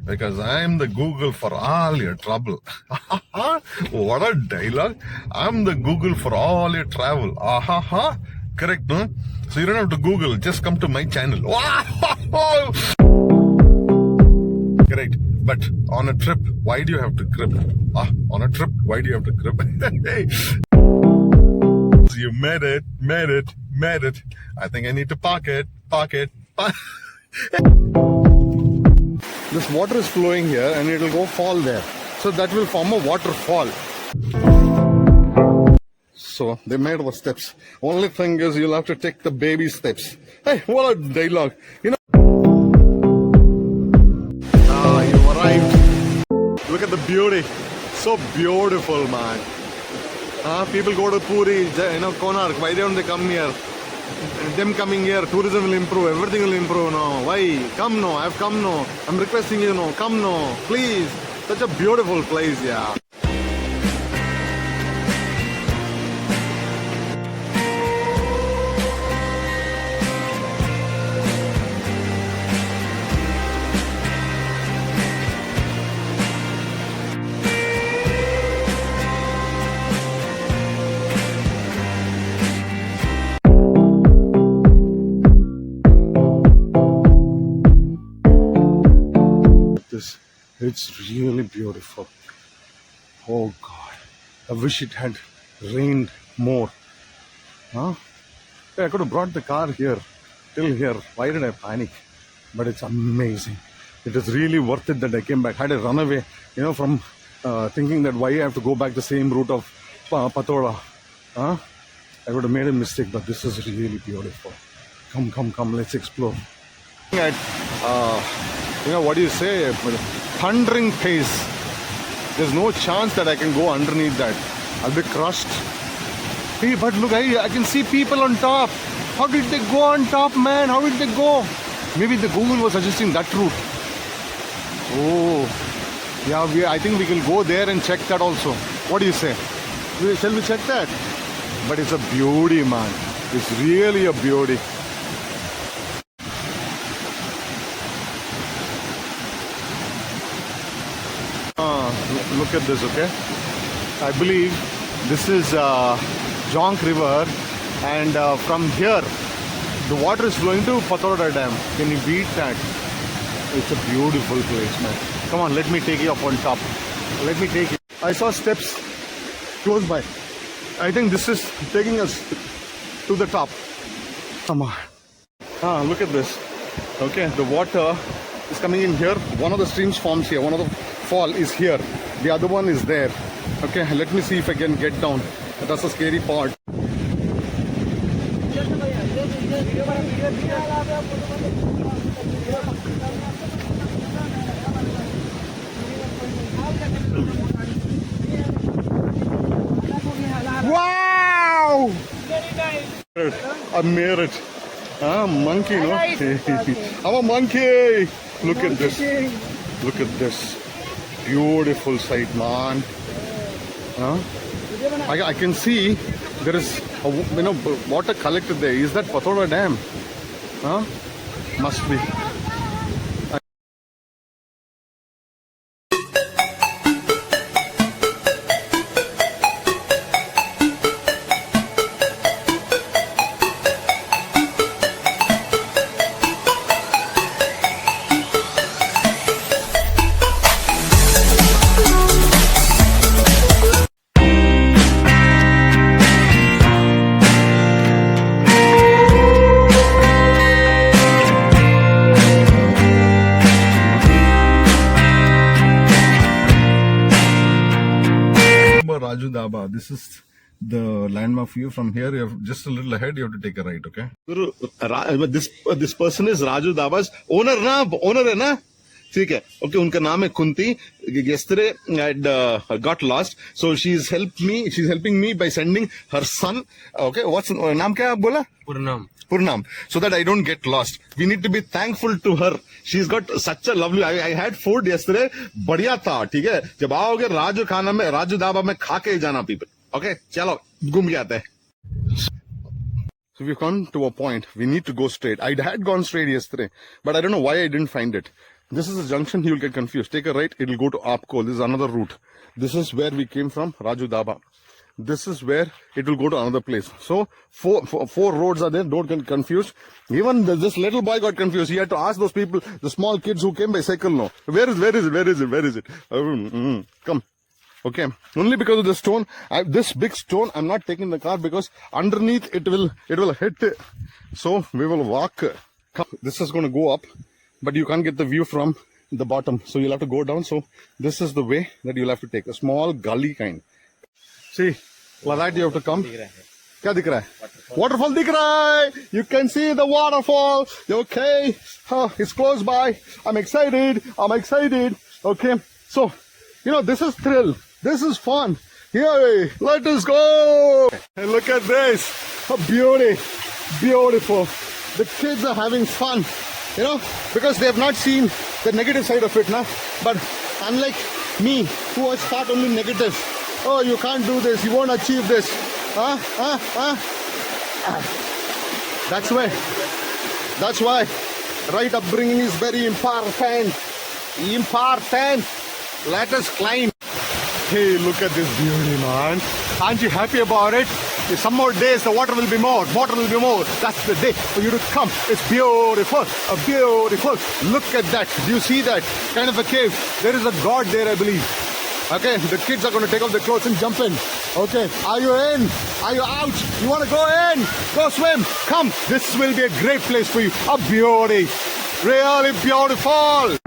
Because I'm the Google for all your trouble. What a dialogue. I'm the Google for all your travel. Aha, correct, no? So you don't have to Google, just come to my channel. Correct. But on a trip, why do you have to grip? On a trip, why do you have to grip? You made it. I think I need to park it. This water is flowing here and it will go fall there. So that will form a waterfall. So they made the steps. Only thing is you'll have to take the baby steps. Hey, what a dialogue. You arrived. Look at the beauty. So beautiful, man. People go to Puri, Konark. Why don't they come here? Them coming here, tourism will improve, everything will improve now. Why? Come no, I've come no. I'm requesting you no, come no. Please. Such a beautiful place, yeah. It's really beautiful. Oh God, I wish it had rained more. I could have brought the car here, till here. Why did I panic? But it's amazing. It is really worth it that I came back. Had I run away, from thinking that why I have to go back the same route of Patoda. I would have made a mistake, but this is really beautiful. Come, let's explore. At, what do you say? Thundering pace. There's no chance that I can go underneath that. I'll be crushed. Hey, but look, I can see people on top. How did they go on top, man? How did they go? Maybe the Google was suggesting that route. Oh, yeah, I think we can go there and check that also. What do you say? Shall we check that? But it's a beauty, man. It's really a beauty. Look at this, okay? I believe this is Jonk River, and from here the water is flowing to Patoda Dam. Can you beat that? It's a beautiful place, man. Come on, let me take you up on top. Let me take you. I saw steps close by. I think this is taking us to the top. Come on. Look at this. Okay, the water is coming in here. One of the streams forms here. One of the fall is here. The other one is there. Okay, let me see if I can get down. That's the scary part. Wow! I made it. Monkey, no? I'm a monkey. Look at this. Look at this. Beautiful sight, man. I can see there is water collected there. Is that Patoda Dam? Must be. Raju Daba. This is the landmark view. From here, you have just a little ahead. You have to take a right. Okay. Guru, this person is Raju Daba's owner, owner, na. Okay. Unka naam hai Kunti. Yesterday I had got lost, so she's helped me. She's helping me by sending her son. Okay, what's naam kya aap bola? Purnam, so that I don't get lost. We need to be thankful to her. She's got such a lovely. I had food yesterday. बढ़िया था, ठीक है. जब आओगे राजू खाना में, राजू दाबा में खा के जाना people. Okay, चलो घूम के आते हैं. So we've come to a point. We need to go straight. I had gone straight yesterday, but I don't know why I didn't find it. This is the junction, you'll get confused. Take a right, it'll go to AAPKHOL. This is another route. This is where we came from, Raju Daba. This is where it will go to another place. So four roads are there. Don't get confused. Even this little boy got confused. He had to ask those people, the small kids who came by cycle. No, where is it? Come. Okay. Only because of the stone, this big stone, I'm not taking the car because underneath it will hit. So we will walk. Come. This is going to go up, but you can't get the view from the bottom. So you'll have to go down. So this is the way that you'll have to take, a small gully kind. See, like that you have to come. क्या दिख रहा है? Waterfall दिख रहा है. You can see the waterfall. Okay, it's close by. I'm excited. Okay, so this is thrill. This is fun. Here, let us go. Hey, look at this. A beautiful. The kids are having fun. Because they have not seen the negative side of it, now. But unlike me, who was taught only negative. Oh, you can't do this. You won't achieve this. That's why right upbringing is very important. Let us climb. Hey, look at this beauty, man. Aren't you happy about it? In some more days, the water will be more. That's the day for you to come. It's beautiful. Beautiful. Look at that. Do you see that? Kind of a cave. There is a god there, I believe. Okay, the kids are going to take off their clothes and jump in. Okay, are you in? Are you out? You want to go in? Go swim. Come. This will be a great place for you. A beauty. Really beautiful.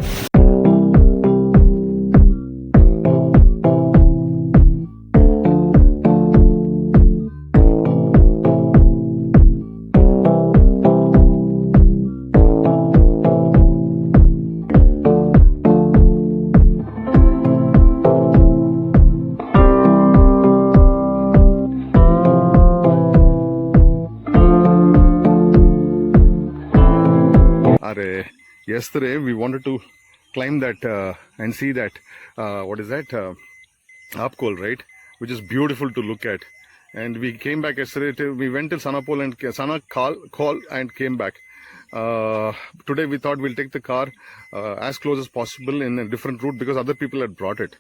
Yesterday we wanted to climb that and see that what is that AAPKHOL, right, which is beautiful to look at, and we came back yesterday. We went till Sanapol and Sanakal and came back. Today we thought we'll take the car as close as possible in a different route because other people had brought it,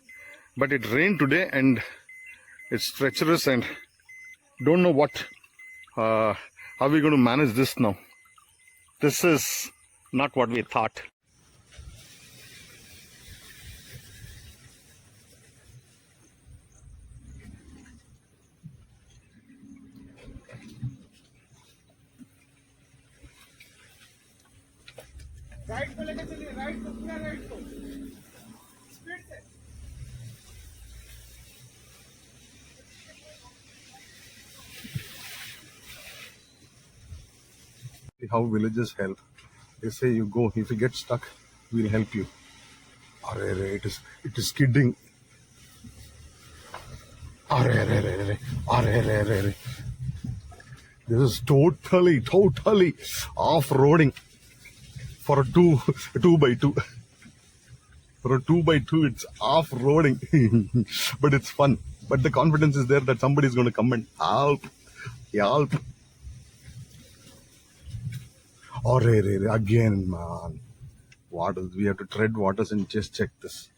but it rained today and it's treacherous and don't know what how are we going to manage this now. This is not what we thought. Right को लेकर चलिए, right को, पूरा right को, speed से. How villages help. They say you go, if you get stuck, we'll help you. It is skidding. This is totally off-roading for a 2x2. For a 2x2, it's off-roading. But it's fun. But the confidence is there that somebody is going to come and help. Again, man. Waters. We have to tread waters and just check this.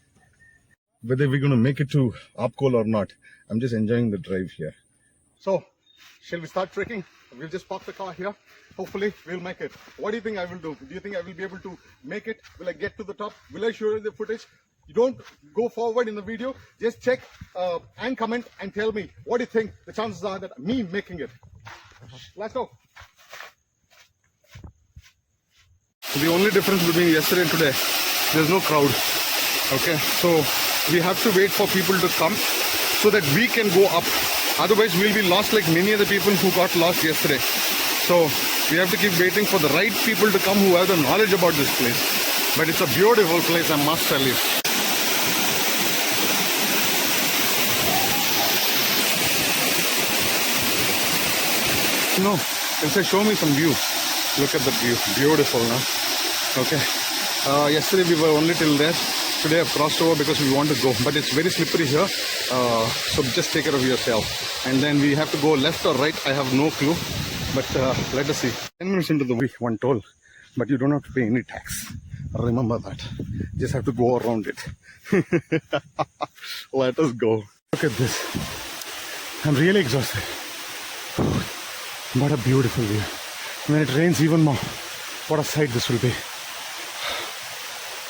Whether we're going to make it to AAPKHOL or not, I'm just enjoying the drive here. So, shall we start trekking? We'll just park the car here. Hopefully, we'll make it. What do you think I will do? Do you think I will be able to make it? Will I get to the top? Will I show you the footage? You don't go forward in the video. Just check and comment and tell me what do you think the chances are that me making it. Let's go. The only difference between yesterday and today, there's no crowd. Okay, so we have to wait for people to come so that we can go up. Otherwise, we'll be lost like many other people who got lost yesterday. So we have to keep waiting for the right people to come who have the knowledge about this place. But it's a beautiful place, I must tell you. No, can say show me some view. Look at the view, beautiful, no? Okay. Yesterday we were only till there. Today I've crossed over because we want to go, but it's very slippery here. So just take care of yourself. And then we have to go left or right. I have no clue, but let us see. 10 minutes into the week, one toll, but you don't have to pay any tax. Remember that. Just have to go around it. Let us go. Look at this. I'm really exhausted. What a beautiful view. When it rains even more, what a sight this will be.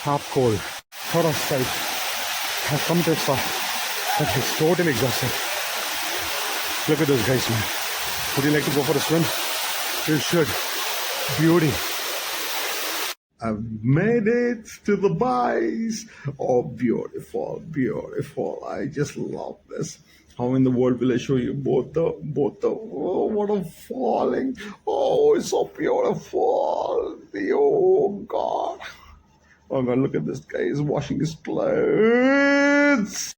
AAPKHOL. What a sight. I've come this far. But it's totally exhausted. Look at those guys, man. Would you like to go for a swim? You should. Beauty. I've made it to the base. Oh, beautiful, beautiful. I just love this. How in the world will I show you both the oh, what a falling. Oh, it's so beautiful. Oh God. Oh God, look at this guy. He's washing his clothes.